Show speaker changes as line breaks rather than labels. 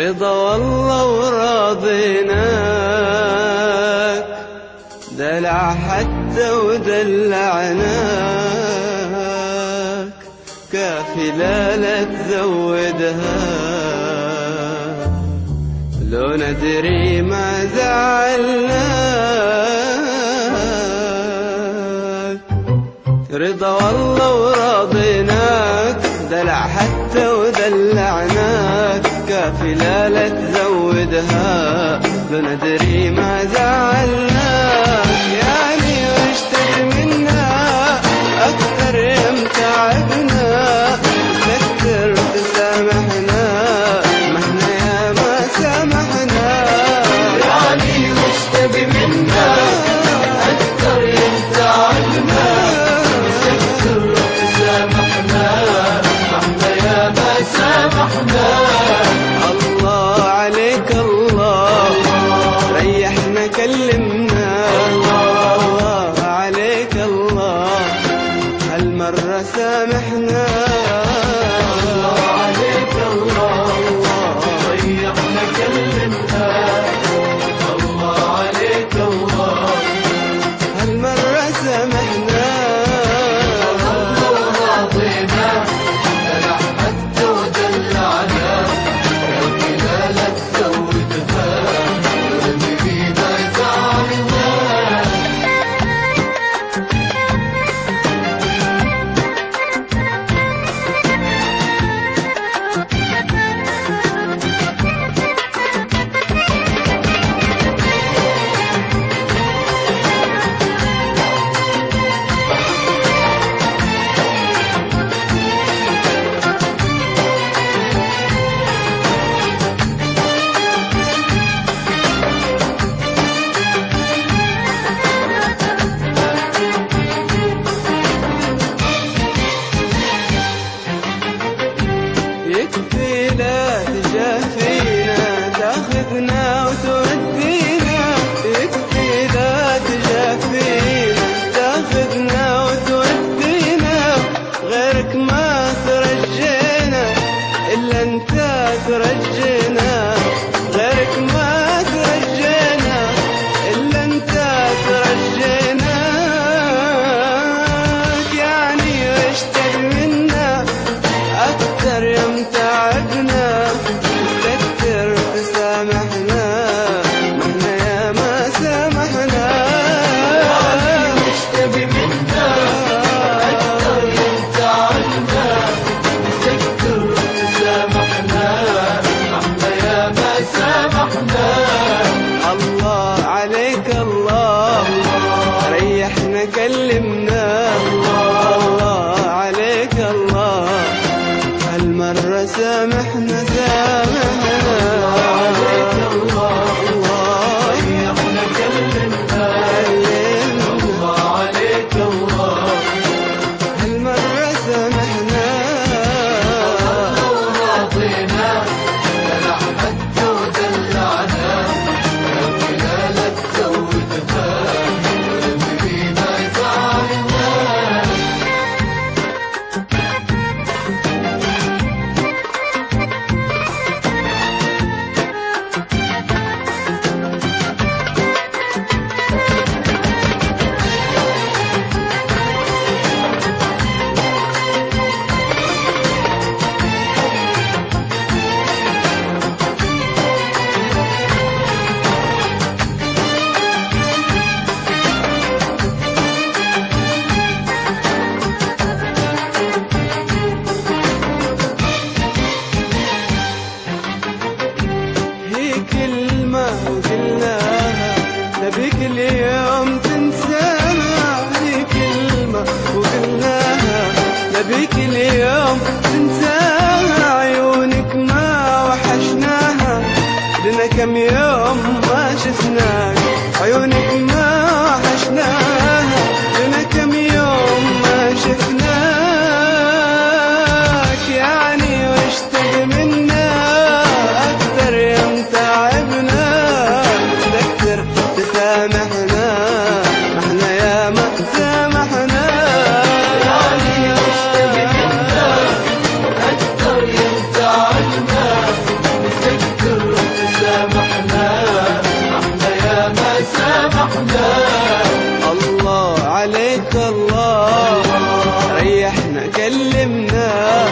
رضا والله وراضيناك، دلع حتى ودلعناك، كافي لا تزودها، لو ندري ما زعلناك. رضا والله وراضيناك، دلع حتى ودلعناك، كافي لا تزودها، لو ندري ما زعلناك. يعني وش تبي منا أكثر يم تعبنا، تستكثر تسامحنا، ما احنا يا ما سامحنا.
يعني وش تبي منا أكثر يم تعبنا، تستكثر تسامحنا، ما احنا يا ما سامحنا.
الله عليك الله، ريحنا كلمنا، الله عليك الله، هالمرة سامحنا.
الله عليك الله، ريحنا كلمنا، الله عليك الله،
هالمرة سامحنا.
راضينا دلع حتى ودلعنا، كافي لا تزودها، ندري ما زعلنا.
يكفي لا تجافينا، تاخذنا وتودينا، يكفي لا تجافينا، تاخذنا وتودينا، غيرك ما ترجينا، إلا انت ترجينا، غيرك ما ترجينا، إلا انت ترجينا. يعني وش تبي منا أكثر يم تعبنا، تستكثر تسامحنا، ما احنا يا ما سامحنا.
وش تبي منا أكثر يم تعبنا، تستكثر تسامحنا، ما احنا يا ما سامحنا.
الله عليك الله، ريحنا كلمنا، الله عليك الله، هالمرة سامحنا سامحنا.
عليك الله، ريحنا كلمنا، الله عليك الله،
هالمرة سامحنا.
راضينا دلع حتى ودلعنا، كافي لا تزودها، ندري ما زعلنا.
هي كلمة وقلناها، نبيك اليوم تنسانا، هي كلمة وقلناها، نبيك اليوم تنساها، عيونك ما وحشناها، لنا كم يوم ما شفناك، عيونك ما وحشناها، لنا كم يوم ما شفناك. يعني وش تبي منا أكثر يم تعبنا، تستكثر تسامحنا، ما احنا يا ما سامحنا.
يعني وش تبي منا أكثر يم تعبنا، تستكثر
احنا كلمنا